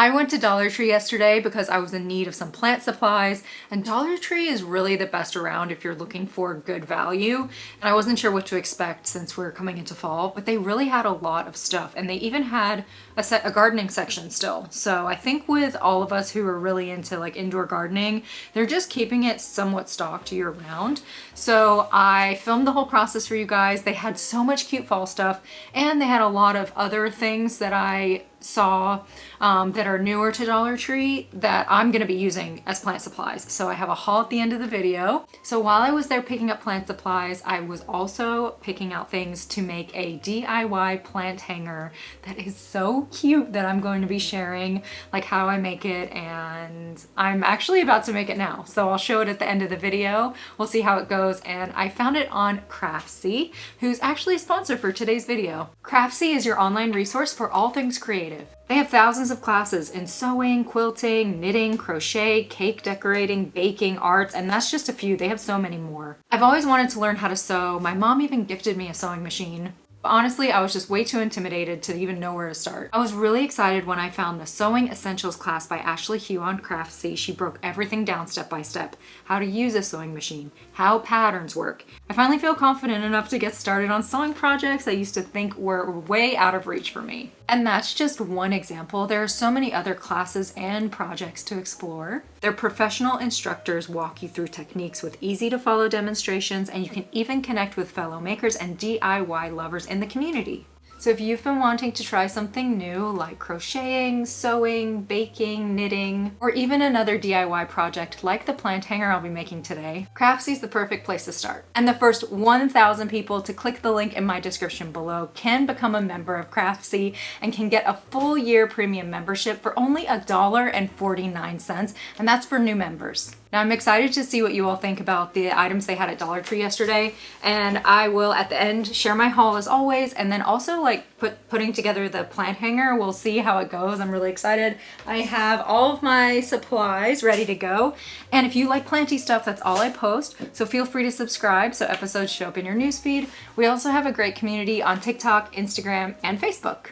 I went to Dollar Tree yesterday because I was in need of some plant supplies, and Dollar Tree is really the best around if you're looking for good value. And I wasn't sure what to expect since we're coming into fall, but they really had a lot of stuff, and they even had a gardening section still. So I think with all of us who are really into like indoor gardening, they're just keeping it somewhat stocked year round. So I filmed the whole process for you guys. They had so much cute fall stuff, and they had a lot of other things that I saw that are newer to Dollar Tree that I'm going to be using as plant supplies. So I have a haul at the end of the video. So while I was there picking up plant supplies, I was also picking out things to make a DIY plant hanger that is so cute that I'm going to be sharing like how I make it, and I'm actually about to make it now. So I'll show it at the end of the video. We'll see how it goes, and I found it on Craftsy, who's actually a sponsor for today's video. Craftsy is your online resource for all things creative. They have thousands of classes in sewing, quilting, knitting, crochet, cake decorating, baking, arts, and that's just a few. They have so many more. I've always wanted to learn how to sew. My mom even gifted me a sewing machine. But honestly, I was just way too intimidated to even know where to start. I was really excited when I found the Sewing Essentials class by Ashley Hugh on Craftsy. She broke everything down step by step. How to use a sewing machine, how patterns work. I finally feel confident enough to get started on sewing projects I used to think were way out of reach for me. And that's just one example. There are so many other classes and projects to explore. Their professional instructors walk you through techniques with easy to follow demonstrations, and you can even connect with fellow makers and DIY lovers in the community. So if you've been wanting to try something new like crocheting, sewing, baking, knitting, or even another DIY project like the plant hanger I'll be making today, Craftsy is the perfect place to start. And the first 1,000 people to click the link in my description below can become a member of Craftsy and can get a full year premium membership for only $1.49, and that's for new members. Now I'm excited to see what you all think about the items they had at Dollar Tree yesterday, and I will at the end share my haul as always, and then also like putting together the plant hanger. We'll see how it goes. I'm really excited. I have all of my supplies ready to go, and if you like planty stuff, that's all I post, so feel free to subscribe so episodes show up in your newsfeed. We also have a great community on TikTok, Instagram, and Facebook.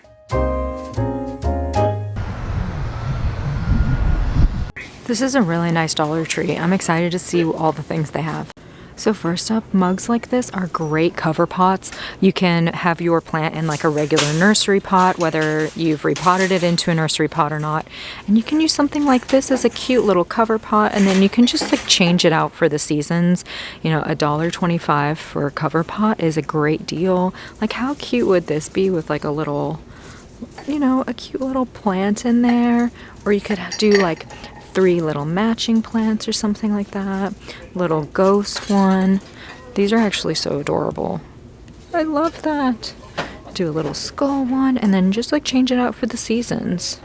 This is a really nice Dollar Tree. I'm excited to see all the things they have. So first up, mugs like this are great cover pots. You can have your plant in like a regular nursery pot, whether you've repotted it into a nursery pot or not. And you can use something like this as a cute little cover pot, and then you can just like change it out for the seasons. You know, $1.25 for a cover pot is a great deal. Like how cute would this be with like a little, you know, a cute little plant in there? Or you could do like 3 little matching plants or something like that. Little ghost one. These are actually so adorable. I love that. Do a little skull one, and then just like change it out for the seasons.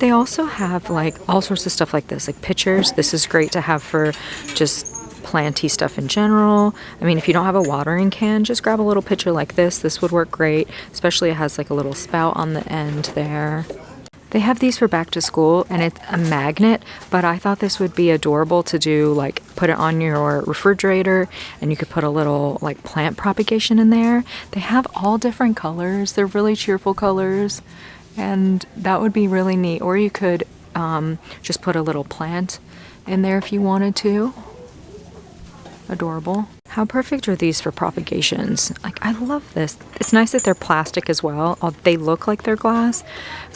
They also have like all sorts of stuff like this, like pitchers. This is great to have for just planty stuff in general. I mean, if you don't have a watering can, just grab a little pitcher like this. This would work great, especially it has like a little spout on the end there. They have these for back to school, and it's a magnet, but I thought this would be adorable to do, like put it on your refrigerator, and you could put a little like plant propagation in there. They have all different colors. They're really cheerful colors, and that would be really neat. Or you could just put a little plant in there if you wanted to. Adorable. How perfect are these for propagations? Like, I love this. It's nice that they're plastic as well. They look like they're glass,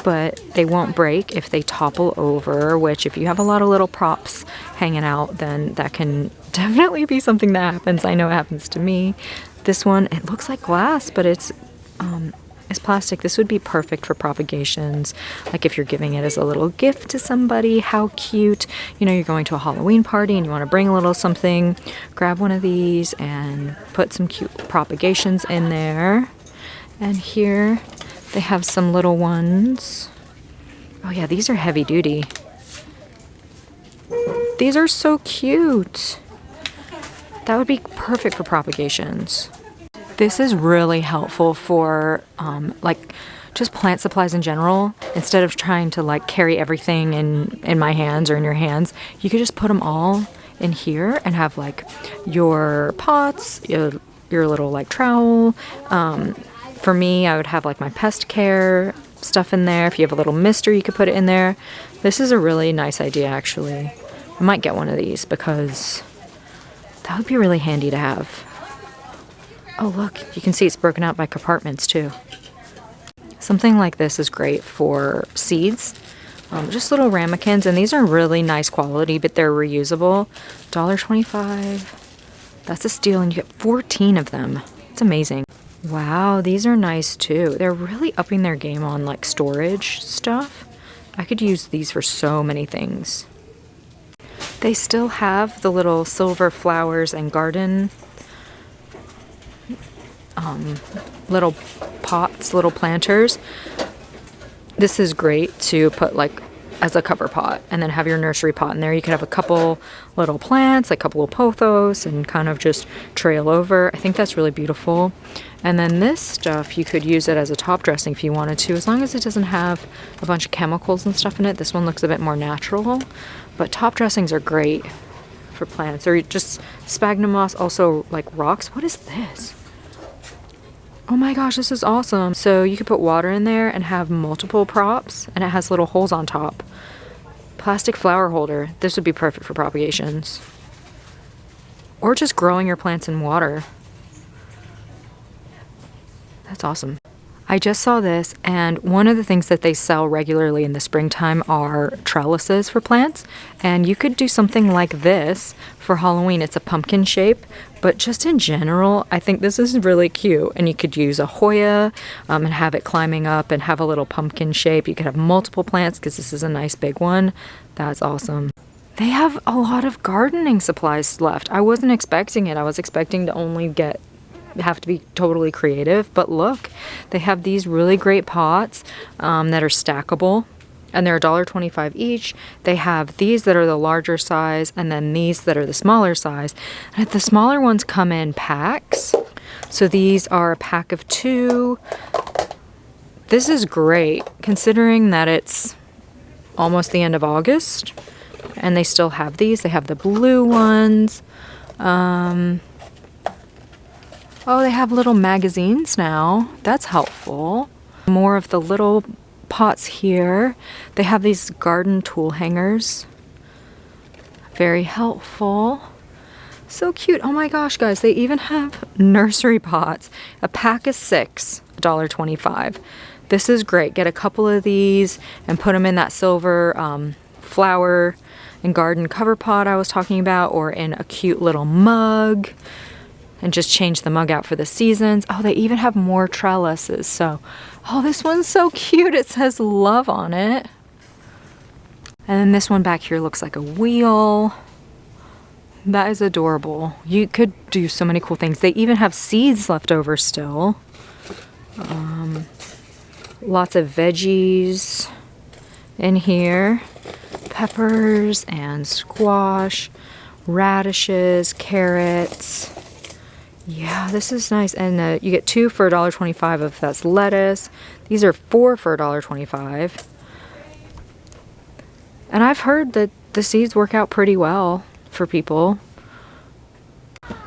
but they won't break if they topple over, which if you have a lot of little props hanging out, then that can definitely be something that happens. I know it happens to me. This one, it looks like glass, but it's plastic. This would be perfect for propagations. Like if you're giving it as a little gift to somebody, how cute. You know, you're going to a Halloween party and you want to bring a little something, grab one of these and put some cute propagations in there. And here they have some little ones. Oh yeah, these are heavy duty. These are so cute. That would be perfect for propagations. This is really helpful for like just plant supplies in general. Instead of trying to like carry everything in my hands or in your hands, you could just put them all in here and have like your pots, your little like trowel. For me, I would have like my pest care stuff in there. If you have a little mister, you could put it in there. This is a really nice idea, actually. I might get one of these because that would be really handy to have. Oh, look, you can see it's broken out by compartments too. Something like this is great for seeds. Just little ramekins, and these are really nice quality, but they're reusable. $1.25. That's a steal, and you get 14 of them. It's amazing. Wow, these are nice too. They're really upping their game on like storage stuff. I could use these for so many things. They still have the little silver flowers and garden little pots, little planters. This is great to put like as a cover pot and then have your nursery pot in there. You could have a couple little plants, like a couple of pothos, and kind of just trail over. I think that's really beautiful. And then this stuff, you could use it as a top dressing if you wanted to, as long as it doesn't have a bunch of chemicals and stuff in it. This one looks a bit more natural, but top dressings are great for plants. Or just sphagnum moss, also like rocks. What is this? Oh my gosh, this is awesome. So you could put water in there and have multiple props, and it has little holes on top. Plastic flower holder. This would be perfect for propagations. Or just growing your plants in water. That's awesome. I just saw this, and one of the things that they sell regularly in the springtime are trellises for plants. And you could do something like this for Halloween. It's a pumpkin shape, but just in general, I think this is really cute. And you could use a Hoya and have it climbing up and have a little pumpkin shape. You could have multiple plants because this is a nice big one. That's awesome. They have a lot of gardening supplies left. I wasn't expecting it. I was expecting to only have to be totally creative, but look, they have these really great pots that are stackable, and they're $1.25 each. They have these that are the larger size, and then these that are the smaller size. And the smaller ones come in packs, so these are a pack of 2. This is great considering that it's almost the end of August and they still have these. They have the blue ones. Oh, they have little magazines now. That's helpful. More of the little pots here. They have these garden tool hangers. Very helpful. So cute. Oh my gosh, guys. They even have nursery pots. A pack of 6, $1.25. This is great. Get a couple of these and put them in that silver flower and garden cover pot I was talking about, or in a cute little mug. And just change the mug out for the seasons. Oh, they even have more trellises. So, oh, this one's so cute. It says love on it. And then this one back here looks like a wheel. That is adorable. You could do so many cool things. They even have seeds left over still. Lots of veggies in here. Peppers and squash, radishes, carrots. Yeah, this is nice. And you get 2 for $1.25 if that's lettuce. These are 4 for $1.25. And I've heard that the seeds work out pretty well for people.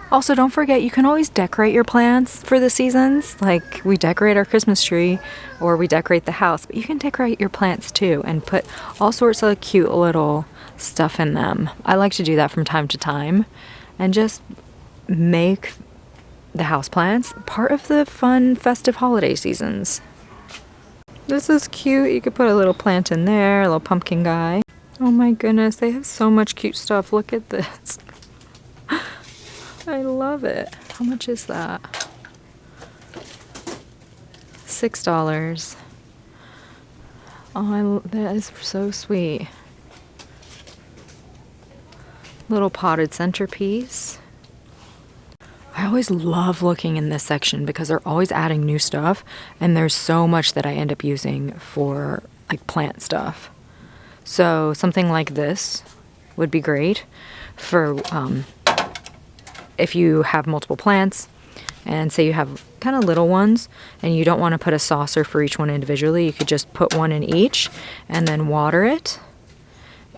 Also, don't forget, you can always decorate your plants for the seasons. Like we decorate our Christmas tree or we decorate the house, but you can decorate your plants too and put all sorts of cute little stuff in them. I like to do that from time to time and just make the houseplants part of the fun festive holiday seasons. This is cute. You could put a little plant in there, a little pumpkin guy. Oh my goodness, they have so much cute stuff. Look at this. I love it. How much is that? $6. Oh, that is so sweet. Little potted centerpiece. I always love looking in this section because they're always adding new stuff, and there's so much that I end up using for like plant stuff. So something like this would be great for if you have multiple plants and say you have kind of little ones and you don't want to put a saucer for each one individually. You could just put one in each and then water it,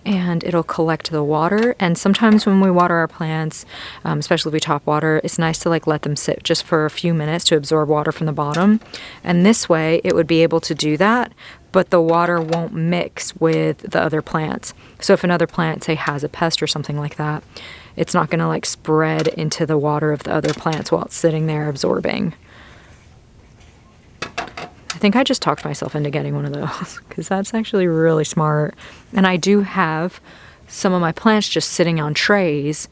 and it'll collect the water. And sometimes when we water our plants, especially if we top water, it's nice to like let them sit just for a few minutes to absorb water from the bottom. And this way it would be able to do that but the water won't mix with the other plants. So if another plant, say, has a pest or something like that, it's not gonna like spread into the water of the other plants while it's sitting there absorbing. I think I just talked myself into getting one of those because that's actually really smart. And I do have some of my plants just sitting on trays,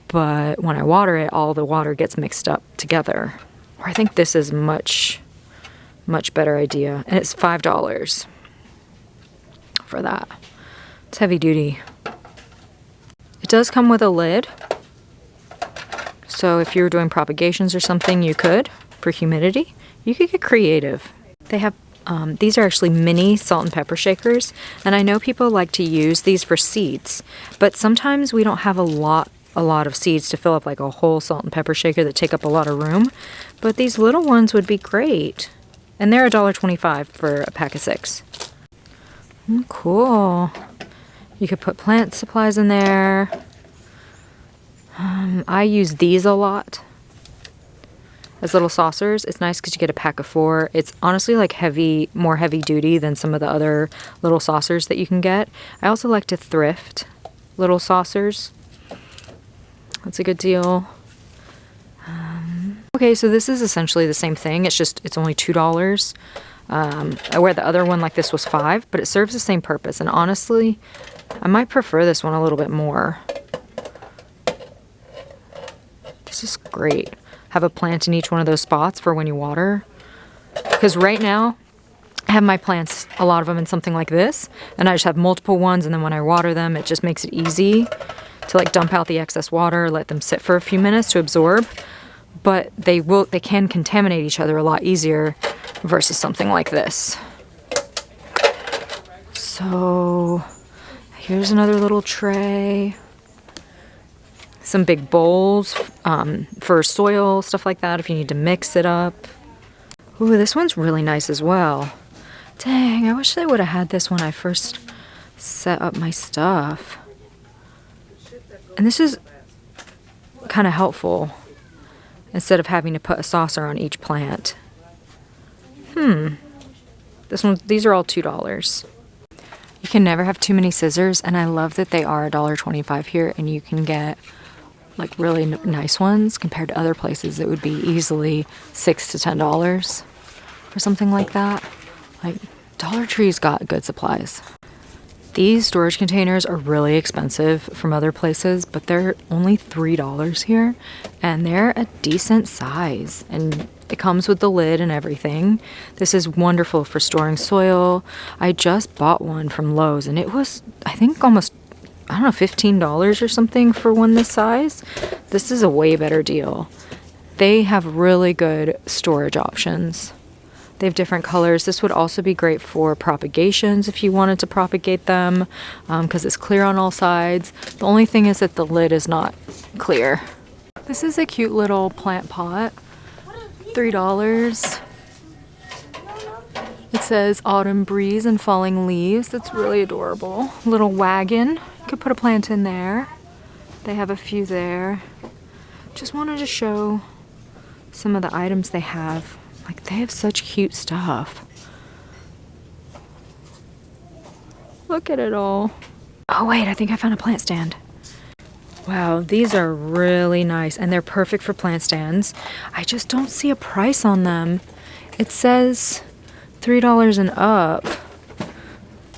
but when I water it, all the water gets mixed up together. Or I think this is much better idea. And it's $5 for that. It's heavy duty. It does come with a lid. So if you're doing propagations or something, you could, for humidity, you could get creative. They have, these are actually mini salt and pepper shakers. And I know people like to use these for seeds, but sometimes we don't have a lot of seeds to fill up like a whole salt and pepper shaker that take up a lot of room. But these little ones would be great. And they're $1.25 for a pack of 6. Cool. You could put plant supplies in there. I use these a lot as little saucers. It's nice because you get a pack of 4. It's honestly like more heavy duty than some of the other little saucers that you can get. I also like to thrift little saucers. That's a good deal. Okay, so this is essentially the same thing. It's only $2. Where the other one like this was $5, but it serves the same purpose. And honestly, I might prefer this one a little bit more. This is great. Have a plant in each one of those spots for when you water. Because right now, I have my plants, a lot of them in something like this, and I just have multiple ones, and then when I water them, it just makes it easy to like dump out the excess water, let them sit for a few minutes to absorb. But they can contaminate each other a lot easier versus something like this. So here's another little tray. Some big bowls for soil, stuff like that if you need to mix it up. Ooh, this one's really nice as well. Dang, I wish they would have had this when I first set up my stuff. And this is kind of helpful instead of having to put a saucer on each plant. These are all $2. You can never have too many scissors, and I love that they are $1.25 here, and you can get like really nice ones compared to other places that would be easily $6 to $10 for something like that. Like Dollar Tree's got good supplies. These storage containers are really expensive from other places, but they're only $3 here, and they're a decent size, and it comes with the lid and everything. This is wonderful for storing soil. I just bought one from Lowe's, and it was, I think, almost, I don't know, $15 or something for one this size. This is a way better deal. They have really good storage options. They have different colors. This would also be great for propagations if you wanted to propagate them, because it's clear on all sides. The only thing is that the lid is not clear. This is a cute little plant pot. $3. It says autumn breeze and falling leaves. That's really adorable. Little wagon. You could put a plant in there. They have a few there. Just wanted to show some of the items they have. Like, they have such cute stuff. Look at it all. Oh wait, I think I found a plant stand. Wow, these are really nice, and they're perfect for plant stands. I just don't see a price on them. It says $3 and up,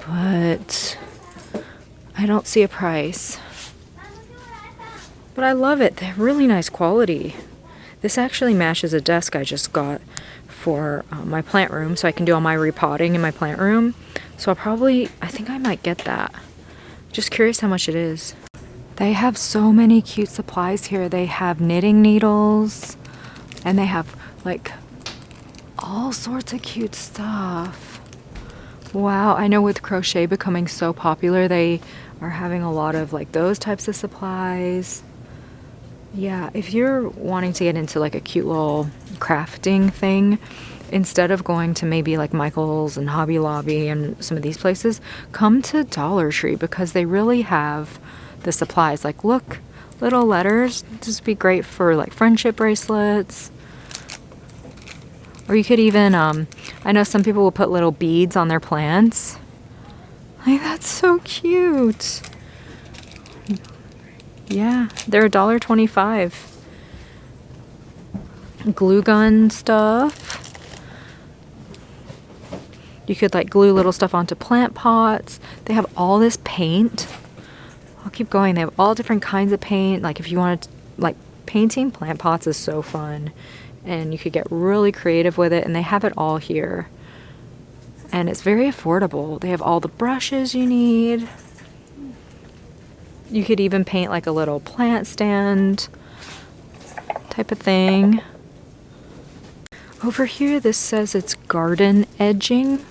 but I don't see a price. But I love it. They're really nice quality. This actually matches a desk I just got for my plant room, so I can do all my repotting in my plant room. So I think I might get that. Just curious how much it is. They have so many cute supplies here. They have knitting needles, and they have like all sorts of cute stuff. Wow, I know with crochet becoming so popular, they are having a lot of like those types of supplies. Yeah, if you're wanting to get into like a cute little crafting thing, instead of going to maybe like Michael's and Hobby Lobby and some of these places, come to Dollar Tree because they really have the supplies. Like, look, little letters. This would be great for like friendship bracelets. Or you could even, I know some people will put little beads on their plants. Like, that's so cute. Yeah, they're $1.25. Glue gun stuff. You could like glue little stuff onto plant pots. They have all this paint. I'll keep going. They have all different kinds of paint. Like if you wanted to, like painting plant pots is so fun. And you could get really creative with it. And they have it all here. And it's very affordable. They have all the brushes you need. You could even paint like a little plant stand type of thing. Over here, this says it's garden edging.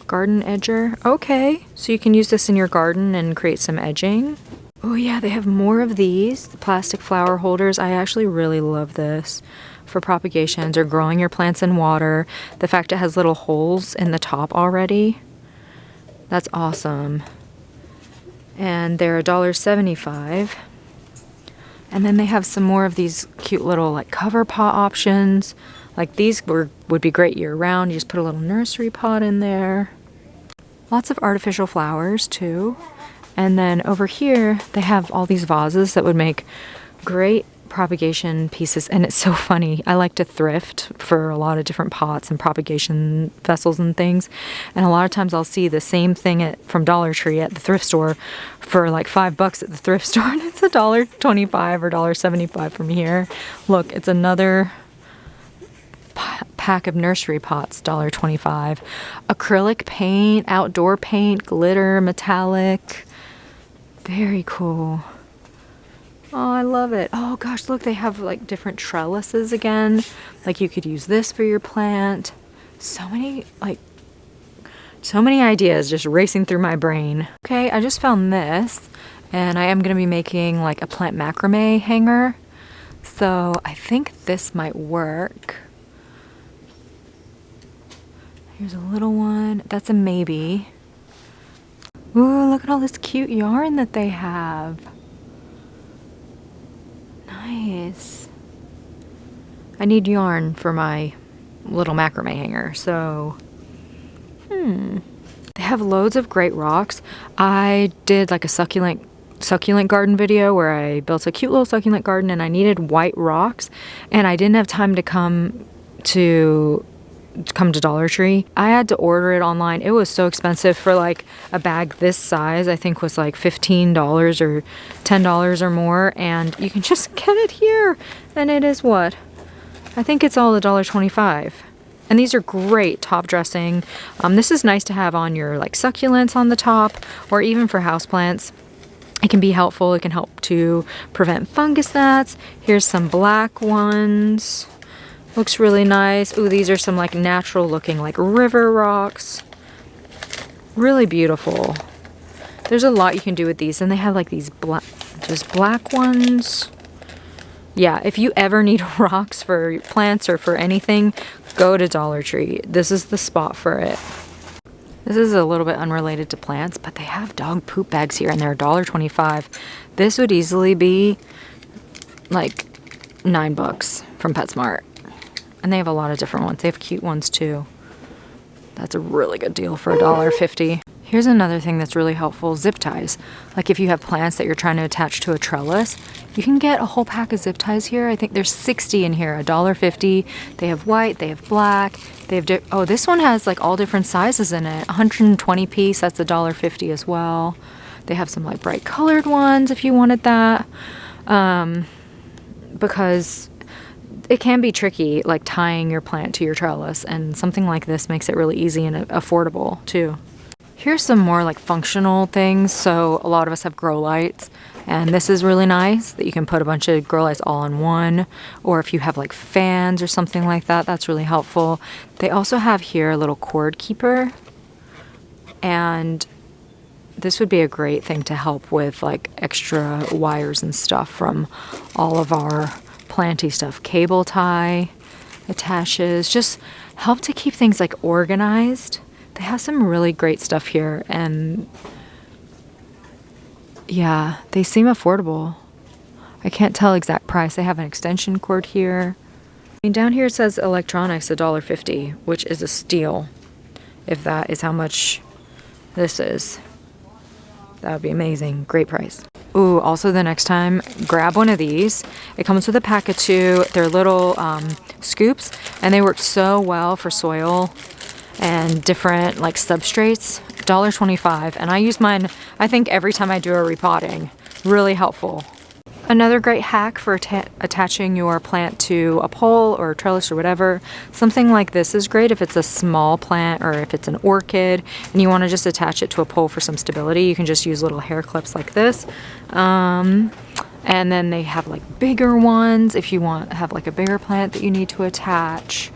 Garden edger. Okay, so you can use this in your garden and create some edging. Oh yeah, they have more of these, the plastic flower holders. I actually really love this for propagations or growing your plants in water. The fact it has little holes in the top already. That's awesome. And they're $1.75. And then they have some more of these cute little like cover pot options. Like these would be great year round. You just put a little nursery pot in there. Lots of artificial flowers too. And then over here they have all these vases that would make great propagation pieces. And it's so funny. I like to thrift for a lot of different pots and propagation vessels and things. And a lot of times I'll see the same thing from Dollar Tree at the thrift store for like $5 at the thrift store. And it's $1.25 or $1.75 from here. Look, it's another pack of nursery pots, $1.25. Acrylic paint, outdoor paint, glitter, metallic. Very cool. Oh, I love it. Oh gosh, look, they have like different trellises again. Like you could use this for your plant. So many ideas just racing through my brain. Okay, I just found this and I am going to be making like a plant macrame hanger. So I think this might work. Here's a little one. That's a maybe. Ooh, look at all this cute yarn that they have. Nice. I need yarn for my little macrame hanger, so they have loads of great rocks. I did like a succulent garden video where I built a cute little succulent garden and I needed white rocks and I didn't have time to come to Dollar Tree. I had to order it online. It was so expensive for like a bag this size. I think was like $15 or $10 or more, and you can just get it here. And it is what? I think it's all $1.25. And these are great top dressing. This is nice to have on your like succulents on the top, or even for houseplants. It can be helpful. It can help to prevent fungus gnats. Here's some black ones. Looks really nice. Ooh, these are some like natural looking like river rocks. Really beautiful. There's a lot you can do with these, and they have like these black ones. Yeah, if you ever need rocks for your plants or for anything, go to Dollar Tree. This is the spot for it. This is a little bit unrelated to plants, but they have dog poop bags here and they're $1.25. This would easily be like $9 from PetSmart. And they have a lot of different ones. They have cute ones too. That's a really good deal for $1.50. Here's another thing that's really helpful, zip ties. Like if you have plants that you're trying to attach to a trellis, you can get a whole pack of zip ties here. I think there's 60 in here, $1.50. They have white, they have black, they have, oh, this one has like all different sizes in it. 120 piece, that's $1.50 as well. They have some like bright colored ones if you wanted that. Because it can be tricky, like tying your plant to your trellis, and something like this makes it really easy and affordable too. Here's some more like functional things. So a lot of us have grow lights, and this is really nice that you can put a bunch of grow lights all in one, or if you have like fans or something like that, that's really helpful. They also have here a little cord keeper, and this would be a great thing to help with like extra wires and stuff from all of our planty stuff. Cable tie attaches, just help to keep things like organized. They have some really great stuff here, and yeah, they seem affordable. I can't tell exact price. They have an extension cord here. I mean, down here it says electronics $1.50, which is a steal. If that is how much this is, that would be amazing. Great price. Ooh, also the next time, grab one of these. It comes with a pack of 2. They're little scoops, and they work so well for soil and different like substrates. $1.25, and I use mine, I think, every time I do a repotting. Really helpful. Another great hack for attaching your plant to a pole or a trellis or whatever. Something like this is great if it's a small plant or if it's an orchid and you want to just attach it to a pole for some stability. You can just use little hair clips like this. And then they have like bigger ones if you want to have like a bigger plant that you need to attach.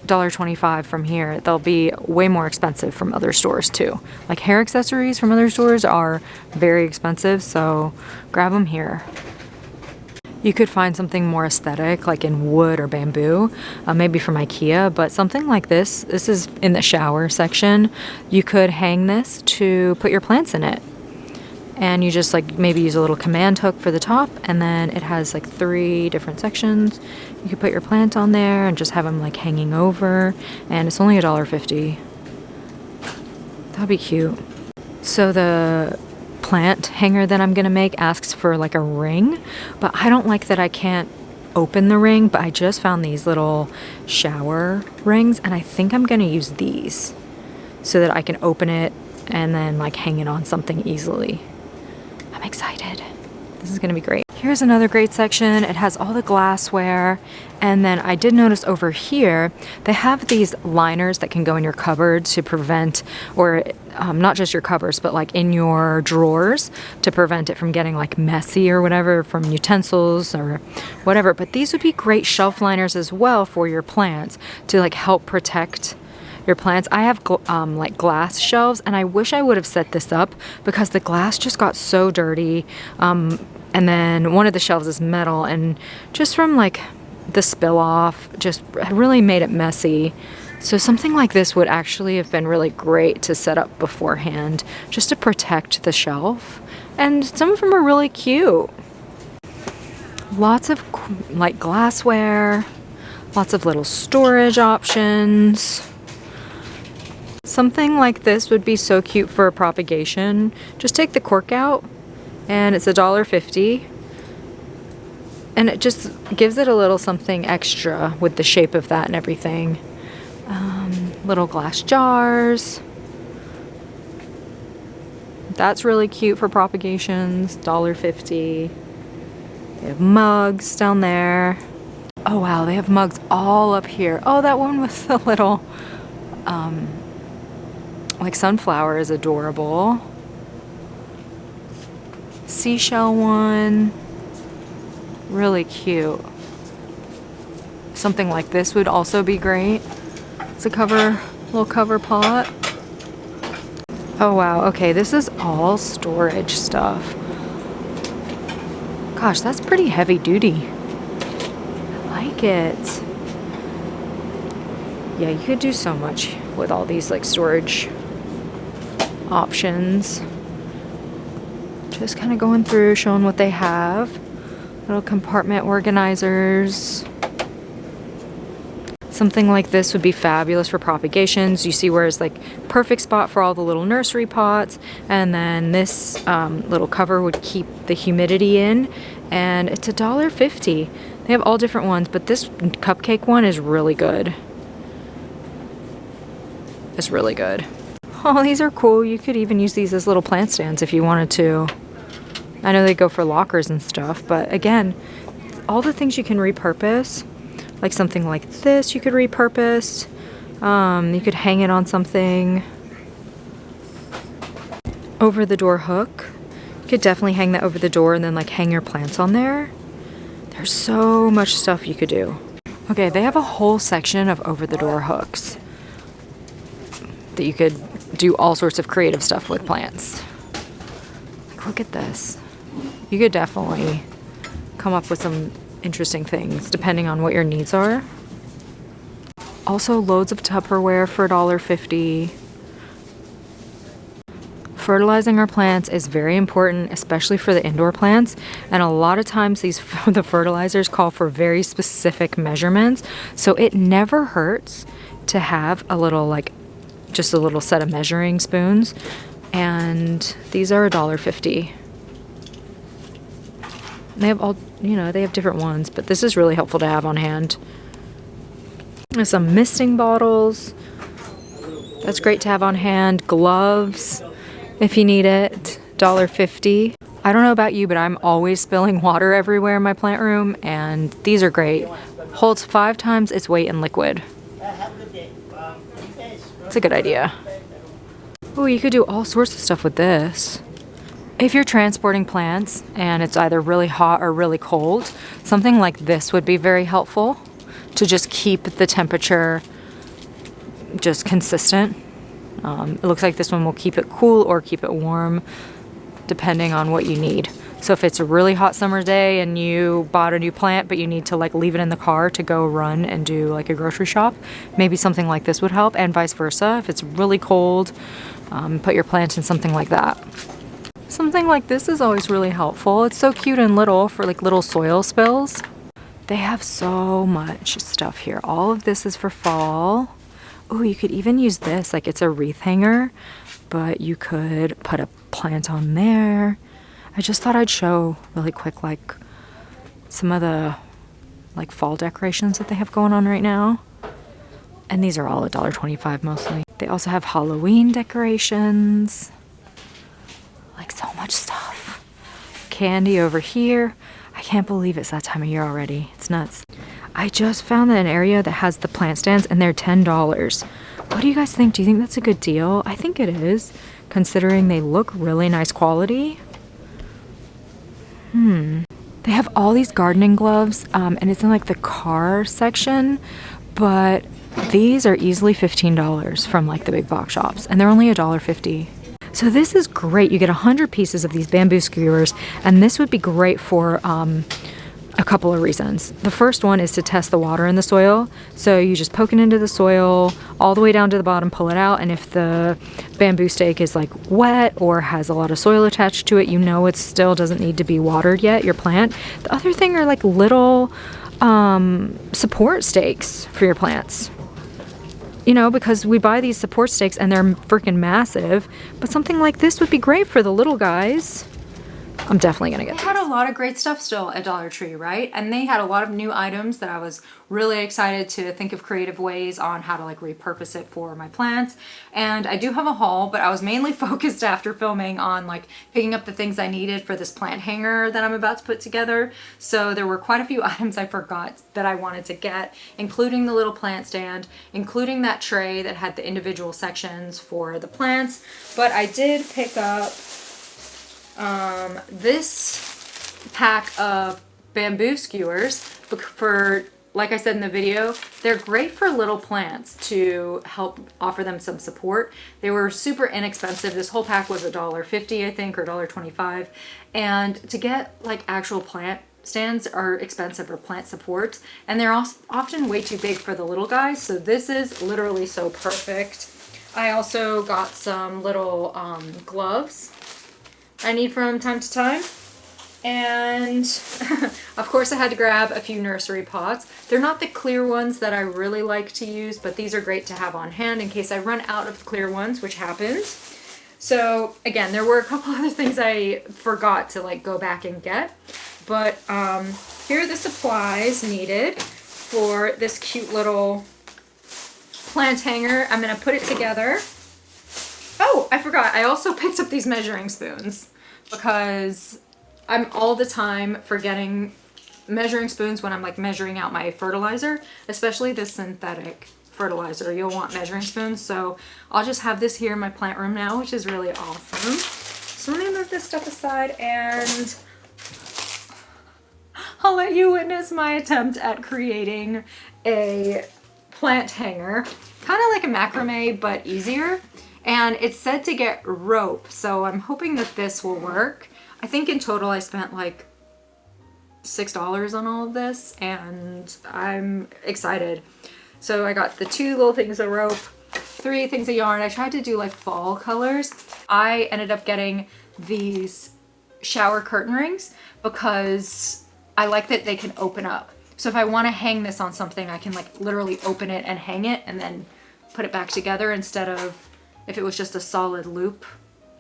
$1.25 from here. They'll be way more expensive from other stores too. Like hair accessories from other stores are very expensive, so grab them here. You could find something more aesthetic like in wood or bamboo, maybe from IKEA, but something like this is in the shower section. You could hang this to put your plants in it. And you just like maybe use a little command hook for the top, and then it has like 3 different sections. You could put your plant on there and just have them like hanging over, and it's only $1.50. That'd be cute. So the plant hanger that I'm gonna make asks for like a ring, but I don't like that I can't open the ring, but I just found these little shower rings, and I think I'm gonna use these so that I can open it and then like hang it on something easily. I'm excited. This is gonna be great. Here's another great section. It has all the glassware, and then I did notice over here they have these liners that can go in your cupboard to prevent, or not just your cupboards, but like in your drawers to prevent it from getting like messy or whatever from utensils or whatever. But these would be great shelf liners as well for your plants to like help protect your plants. I have like glass shelves, and I wish I would have set this up because the glass just got so dirty. And then one of the shelves is metal, and just from like the spill off just really made it messy. So something like this would actually have been really great to set up beforehand just to protect the shelf. And some of them are really cute. Lots of like glassware, lots of little storage options. Something like this would be so cute for a propagation. Just take the cork out, and it's $1.50. And it just gives it a little something extra with the shape of that and everything. Little glass jars. That's really cute for propagations, $1.50. They have mugs down there. Oh wow, they have mugs all up here. Oh, that one with the little like sunflower is adorable. Seashell one, really cute. Something like this would also be great. It's a little cover pot. Oh wow, okay, this is all storage stuff. Gosh, that's pretty heavy duty. I like it. Yeah, you could do so much with all these like storage options. Just kind of going through, showing what they have. Little compartment organizers. Something like this would be fabulous for propagations. You see where it's like perfect spot for all the little nursery pots, and then this little cover would keep the humidity in, and it's $1.50. They have all different ones, but this cupcake one is really good. It's really good. Oh, these are cool. You could even use these as little plant stands if you wanted to. I know they go for lockers and stuff, but again, all the things you can repurpose, like something like this you could repurpose. You could hang it on something. Over the door hook. You could definitely hang that over the door and then like hang your plants on there. There's so much stuff you could do. Okay, they have a whole section of over the door hooks that you could do all sorts of creative stuff with plants. Like, look at this. You could definitely come up with some interesting things depending on what your needs are. Also, loads of Tupperware for $1.50. Fertilizing our plants is very important, especially for the indoor plants. And a lot of times the fertilizers call for very specific measurements. So it never hurts to have a little, like, just a little set of measuring spoons. And these are $1.50. They have all, you know, they have different ones, but this is really helpful to have on hand. There's some misting bottles. That's great to have on hand. Gloves, if you need it, $1.50. I don't know about you, but I'm always spilling water everywhere in my plant room, and these are great. Holds 5 times its weight in liquid. It's a good idea. Oh, you could do all sorts of stuff with this. If you're transporting plants and it's either really hot or really cold, something like this would be very helpful to just keep the temperature just consistent. It looks like this one will keep it cool or keep it warm, depending on what you need. So if it's a really hot summer day and you bought a new plant, but you need to like leave it in the car to go run and do like a grocery shop, maybe something like this would help, and vice versa. If it's really cold, put your plant in something like that. Something like this is always really helpful. It's so cute and little for like little soil spills. They have so much stuff here. All of this is for fall. Oh, you could even use this, like it's a wreath hanger, but you could put a plant on there. I just thought I'd show really quick like some of the like fall decorations that they have going on right now. And these are all $1.25 mostly. They also have Halloween decorations. Like so much stuff. Candy over here. I can't believe it's that time of year already. It's nuts. I just found an area that has the plant stands and they're $10. What do you guys think? Do you think that's a good deal? I think it is, considering they look really nice quality. They have all these gardening gloves, and it's in like the car section, but these are easily $15 from like the big box shops, and they're only $1.50. So this is great. You get 100 pieces of these bamboo skewers, and this would be great for a couple of reasons. The first one is to test the water in the soil. So you just poke it into the soil all the way down to the bottom, pull it out, and if the bamboo stake is like wet or has a lot of soil attached to it, you know it still doesn't need to be watered yet, your plant. The other thing are like little support stakes for your plants. You know, because we buy these support stakes and they're freaking massive, but something like this would be great for the little guys. I'm definitely gonna get They had a lot of great stuff still at Dollar Tree, right? And they had a lot of new items that I was really excited to think of creative ways on how to like repurpose it for my plants. And I do have a haul, but I was mainly focused after filming on like picking up the things I needed for this plant hanger that I'm about to put together. So there were quite a few items I forgot that I wanted to get, including the little plant stand, including that tray that had the individual sections for the plants. But I did pick up this pack of bamboo skewers for, like I said in the video, they're great for little plants to help offer them some support. They were super inexpensive. This whole pack was $1.50, I think, or $1.25. And to get like actual plant stands are expensive, or plant supports, and they're also often way too big for the little guys. So this is literally so perfect. I also got some little gloves I need from time to time. And of course I had to grab a few nursery pots. They're not the clear ones that I really like to use, but these are great to have on hand in case I run out of clear ones, which happens. So again, there were a couple other things I forgot to like go back and get, but here are the supplies needed for this cute little plant hanger. I'm gonna put it together. Oh, I forgot. I also picked up these measuring spoons because I'm all the time forgetting measuring spoons when I'm like measuring out my fertilizer, especially the synthetic fertilizer. You'll want measuring spoons. So I'll just have this here in my plant room now, which is really awesome. So I'm gonna move this stuff aside and I'll let you witness my attempt at creating a plant hanger, kind of like a macrame, but easier. And it's said to get rope, so I'm hoping that this will work. I think in total I spent like $6 on all of this, and I'm excited. So I got the 2 little things of rope, 3 things of yarn. I tried to do like fall colors. I ended up getting these shower curtain rings because I like that they can open up. So if I want to hang this on something, I can like literally open it and hang it and then put it back together, instead of if it was just a solid loop,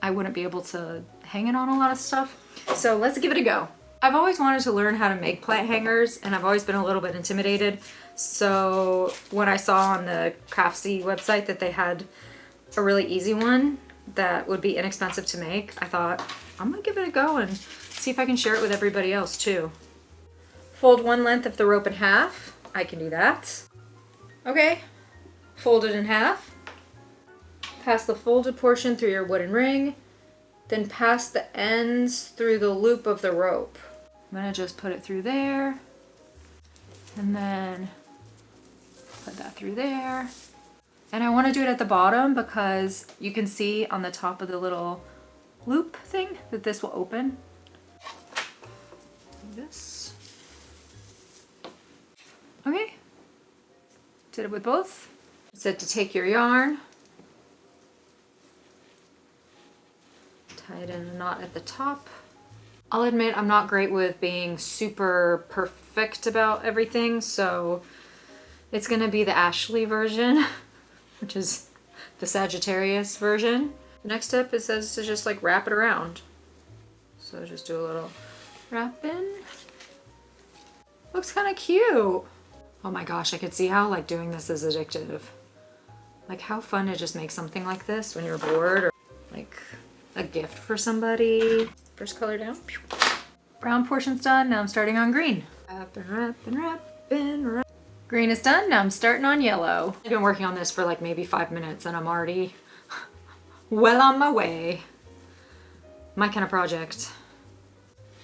I wouldn't be able to hang it on a lot of stuff. So let's give it a go. I've always wanted to learn how to make plant hangers, and I've always been a little bit intimidated. So when I saw on the Craftsy website that they had a really easy one that would be inexpensive to make, I thought, I'm gonna give it a go and see if I can share it with everybody else too. Fold one length of the rope in half. I can do that. Okay, fold it in half. Pass the folded portion through your wooden ring, then pass the ends through the loop of the rope. I'm gonna just put it through there, and then put that through there. And I wanna do it at the bottom because you can see on the top of the little loop thing that this will open. Like this. Okay, did it with both. It said to take your yarn, tie it in a knot at the top. I'll admit I'm not great with being super perfect about everything, so it's gonna be the Ashley version, which is the Sagittarius version. The next step, it says to just like wrap it around. So just do a little wrapping. Looks kind of cute. Oh my gosh, I could see how like doing this is addictive. Like how fun to just make something like this when you're bored, or like a gift for somebody. First color down. Brown portion's done, now I'm starting on green. Wrapping, wrapping, wrapping, wrapping. Green is done, now I'm starting on yellow. I've been working on this for like maybe 5 minutes and I'm already well on my way. My kind of project.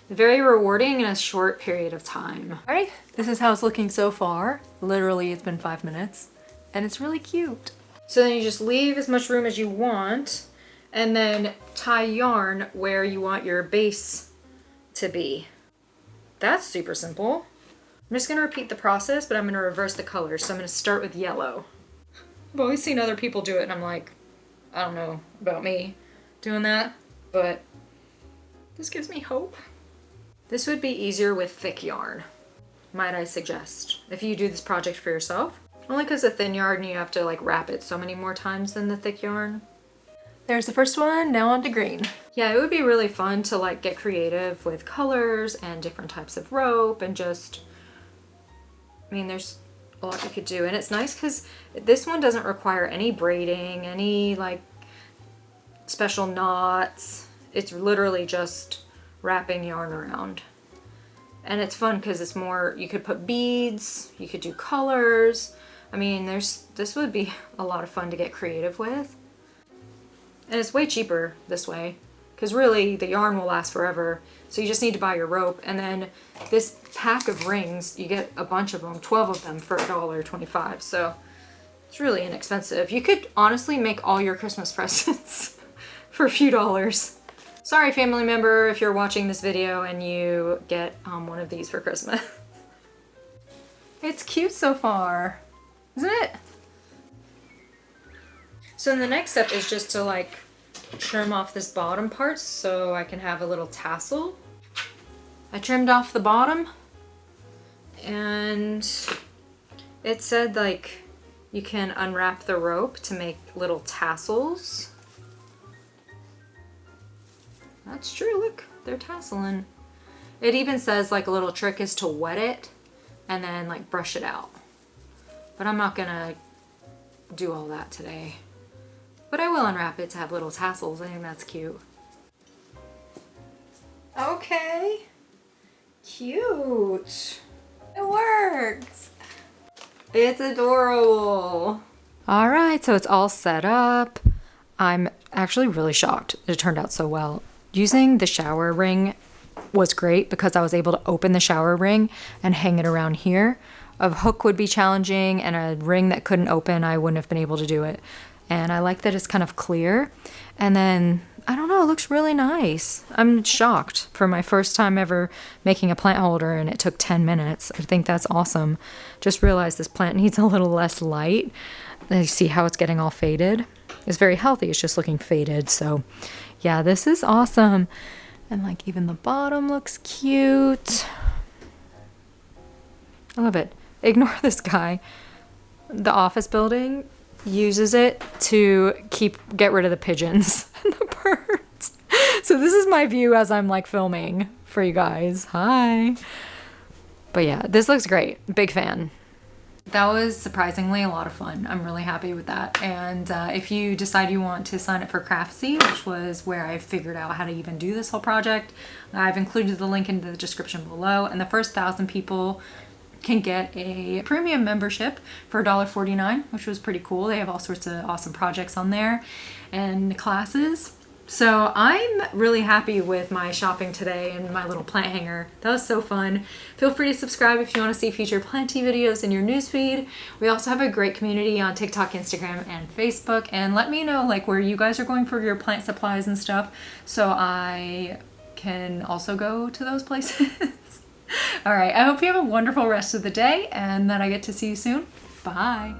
Very rewarding in a short period of time. All right, this is how it's looking so far. Literally, it's been 5 minutes and it's really cute. So then you just leave as much room as you want and then tie yarn where you want your base to be. That's super simple. I'm just gonna repeat the process, but I'm gonna reverse the colors. So I'm gonna start with yellow. I've always seen other people do it and I'm like, I don't know about me doing that, but this gives me hope. This would be easier with thick yarn, might I suggest, if you do this project for yourself. Only because the thin yarn, you have to like wrap it so many more times than the thick yarn. There's the first one, now on to green. Yeah, it would be really fun to like get creative with colors and different types of rope and just, I mean, there's a lot you could do. And it's nice because this one doesn't require any braiding, any like special knots. It's literally just wrapping yarn around. And it's fun because it's more, you could put beads, you could do colors. I mean, this would be a lot of fun to get creative with. And it's way cheaper this way because really the yarn will last forever. So you just need to buy your rope, and then this pack of rings, you get a bunch of them, 12 of them for $1.25. So it's really inexpensive. You could honestly make all your Christmas presents for a few dollars. Sorry, family member, if you're watching this video and you get one of these for Christmas. It's cute so far, isn't it? So then the next step is just to like trim off this bottom part so I can have a little tassel. I trimmed off the bottom and it said like you can unwrap the rope to make little tassels. That's true, look, they're tasseling. It even says like a little trick is to wet it and then like brush it out. But I'm not gonna do all that today. But I will unwrap it to have little tassels. I think that's cute. Okay. Cute. It works. It's adorable. All right, so it's all set up. I'm actually really shocked it turned out so well. Using the shower ring was great because I was able to open the shower ring and hang it around here. A hook would be challenging, and a ring that couldn't open, I wouldn't have been able to do it. And I like that it's kind of clear. And then I don't know, it looks really nice. I'm shocked for my first time ever making a plant holder and it took 10 minutes. I think that's awesome. Just realized this plant needs a little less light. And you see how it's getting all faded. It's very healthy, it's just looking faded. So yeah, this is awesome. And like even the bottom looks cute. I love it. Ignore this guy. The office building uses it to get rid of the pigeons and the birds. So this is my view as I'm like filming for you guys. Hi. But yeah, this looks great. Big fan. That was surprisingly a lot of fun. I'm really happy with that. And if you decide you want to sign up for Craftsy, which was where I figured out how to even do this whole project, I've included the link in the description below. And the first 1,000 people can get a premium membership for $1.49, which was pretty cool. They have all sorts of awesome projects on there and classes. So I'm really happy with my shopping today and my little plant hanger. That was so fun. Feel free to subscribe if you want to see future planty videos in your newsfeed. We also have a great community on TikTok, Instagram, and Facebook. And let me know like where you guys are going for your plant supplies and stuff so I can also go to those places. All right, I hope you have a wonderful rest of the day and that I get to see you soon. Bye.